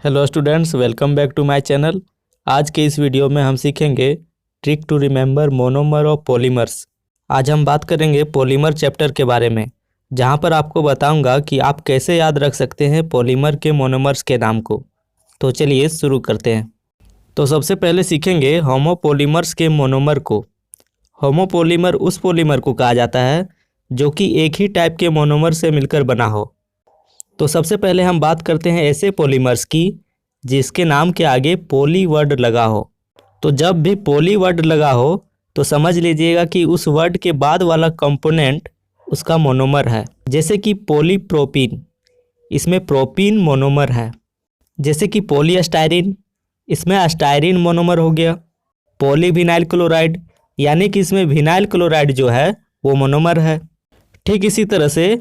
Hello students, welcome back to my channel. आज के इस वीडियो में हम सीखेंगे trick to remember monomer of polymers. आज हम बात करेंगे पॉलीमर चैप्टर के बारे में, जहां पर आपको बताऊंगा कि आप कैसे याद रख सकते हैं पॉलीमर के मोनोमर्स के नाम को। तो चलिए शुरू करते हैं। तो सबसे पहले सीखेंगे होमोपॉलीमर्स के मोनोमर को। होमोपॉलीमर उस पॉलीमर को कहा जाता है जो कि एक ही टाइप के मोनोमर से मिलकर बना हो। तो सबसे पहले हम बात करते हैं ऐसे पॉलीमर्स की जिसके नाम के आगे पॉली वर्ड लगा हो। तो जब भी पॉली वर्ड लगा हो तो समझ लीजिएगा कि उस वर्ड के बाद वाला कंपोनेंट उसका मोनोमर है। जैसे कि पॉलीप्रोपीन, इसमें प्रोपीन मोनोमर है। जैसे कि पॉलीस्टायरीन, इसमें अस्टायरीन मोनोमर हो गया। पॉलीविनाइल क्लोराइड, यानी कि इसमें विनाइल क्लोराइड जो है वो मोनोमर है। ठीक इसी तरह से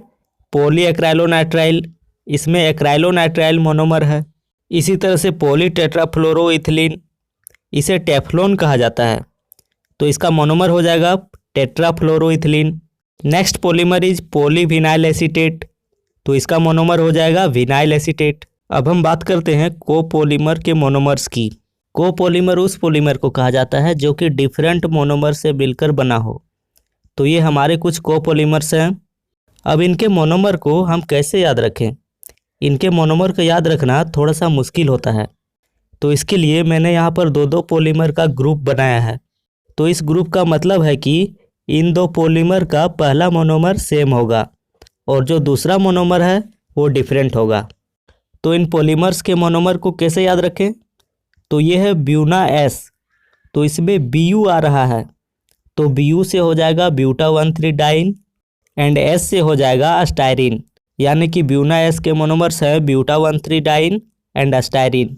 पॉलीएक्राइलोनाइट्राइल, इसमें एक्राइलोनाइट्राइल मोनोमर है। इसी तरह से पॉलीटेट्राफ्लोरोइथिलीन, इसे टेफ्लॉन कहा जाता है, तो इसका मोनोमर हो जाएगा tetrafluoroethylene. Next polymer is polyvinyl acetate, तो इसका मोनोमर हो जाएगा विनाइल एसीटेट। अब हम बात करते हैं कोपॉलीमर के मोनोमर्स की। कोपॉलीमर उस पॉलीमर को कहा जाता है जो कि डिफरेंट मोनोमर से मिलकर बना हो। तो ये हमारे कुछ कोपॉलीमर्स हैं। अब इनके मोनोमर को हम कैसे याद रखें? इनके मोनोमर को याद रखना थोड़ा सा मुश्किल होता है, तो इसके लिए मैंने यहाँ पर दो पॉलीमर का ग्रुप बनाया है। तो इस ग्रुप का मतलब है कि इन दो पॉलीमर का पहला मोनोमर सेम होगा और जो दूसरा मोनोमर है वो डिफरेंट होगा। तो इन पॉलीमर्स के मोनोमर को कैसे याद रखें? तो ये है ब्यूना एस, तो इसमें Bu आ रहा है, तो Bu से हो जाएगा ब्यूटा 1,3 डाइन एंड S से हो जाएगा अस्टायरीन, यानी कि ब्यूना एस के मोनोमर्स है buta 1,3 diene and styrene.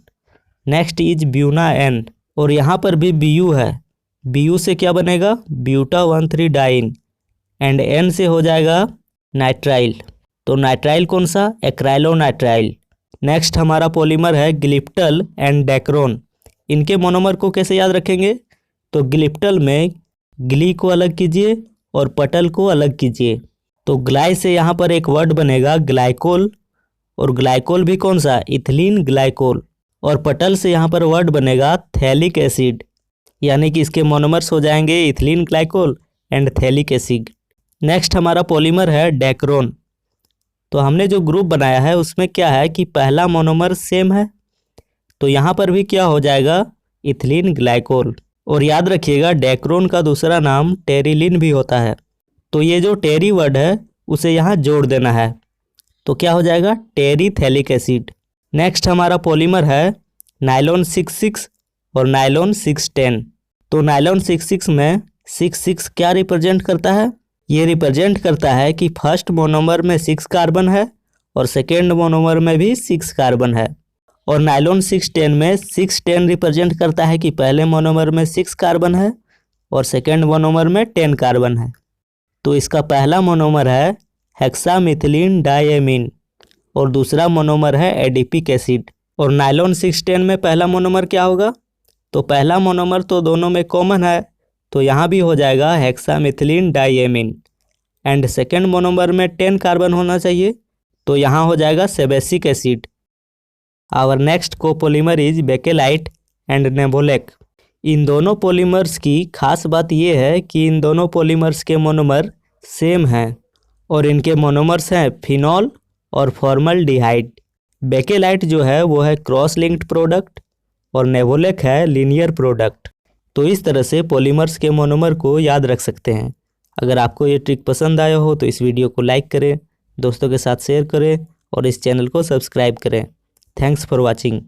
Next is Buna N, और यहाँ पर भी Bu है। Bu से क्या बनेगा? ब्यूटा 1,3 डाइन एंड N से हो जाएगा नाइट्राइल, तो नाइट्राइल कौन सा? एक्राइलोनाइट्राइल। नेक्स्ट हमारा पॉलीमर है ग्लिप्टल एंड डेक्रोन। इनके मोनोमर को कैसे याद रखेंगे? तो ग्लिप्टल में ग्ली को अलग कीजिए और पटल को अलग कीजिए, तो ग्लाई से यहाँ पर एक वर्ड बनेगा ग्लाइकोल, और ग्लाइकोल भी कौन सा? Ethylene glycol. और पटल से यहाँ पर वर्ड बनेगा थैलिक एसिड, यानी कि इसके मोनोमर्स हो जाएंगे ethylene glycol and phthalic acid. Next हमारा पॉलीमर है डेक्रोन। तो हमने जो ग्रुप बनाया है उसमें क्या है कि पहला मोनोमर सेम है, तो यहाँ पर भी क्या हो जाएगा? Ethylene glycol. और याद रखिएगा डेक्रोन का दूसरा नाम टेरिलिन भी होता है, तो ये जो टेरी वर्ड है उसे यहाँ जोड़ देना है, तो क्या हो जाएगा? टेरीथैलिक एसिड। नेक्स्ट हमारा पॉलीमर है नाइलॉन 66 और नाइलॉन 610। तो नाइलॉन 66 में 66 क्या रिप्रेजेंट करता है? ये रिप्रेजेंट करता है कि फर्स्ट मोनोमर में 6 कार्बन है और सेकेंड मोनोमर में भी 6 कार्बन है। और नाइलॉन 610 में 610 रिप्रेजेंट करता है कि पहले मोनोमर में 6 कार्बन है और सेकेंड मोनोमर में 10 कार्बन है। तो इसका पहला मोनोमर है हेक्सामिथिलीन डायमीन और दूसरा मोनोमर है एडिपिक एसिड। और नाइलॉन 610 में पहला मोनोमर क्या होगा? तो पहला मोनोमर तो दोनों में कॉमन है, तो यहाँ भी हो जाएगा hexamethylene diamine and second monomer में 10 कार्बन होना चाहिए, तो यहाँ हो जाएगा sebacic acid. Our next copolymer is bakelite and novolac. इन दोनों पॉलीमर्स की खास बात यह है कि इन दोनों पॉलीमर्स के मोनोमर सेम हैं और इनके मोनोमर्स हैं फिनॉल और फॉर्मल्डिहाइड। बेकेलाइट जो है वो है क्रॉस लिंक्ड प्रोडक्ट और नेबोलेक है लीनियर प्रोडक्ट। तो इस तरह से पॉलीमर्स के मोनोमर को याद रख सकते हैं। अगर आपको ये ट्रिक पसंद आया हो तो इस वीडियो को लाइक करें, दोस्तों के साथ शेयर करें और इस चैनल को सब्सक्राइब करें। Thanks for watching.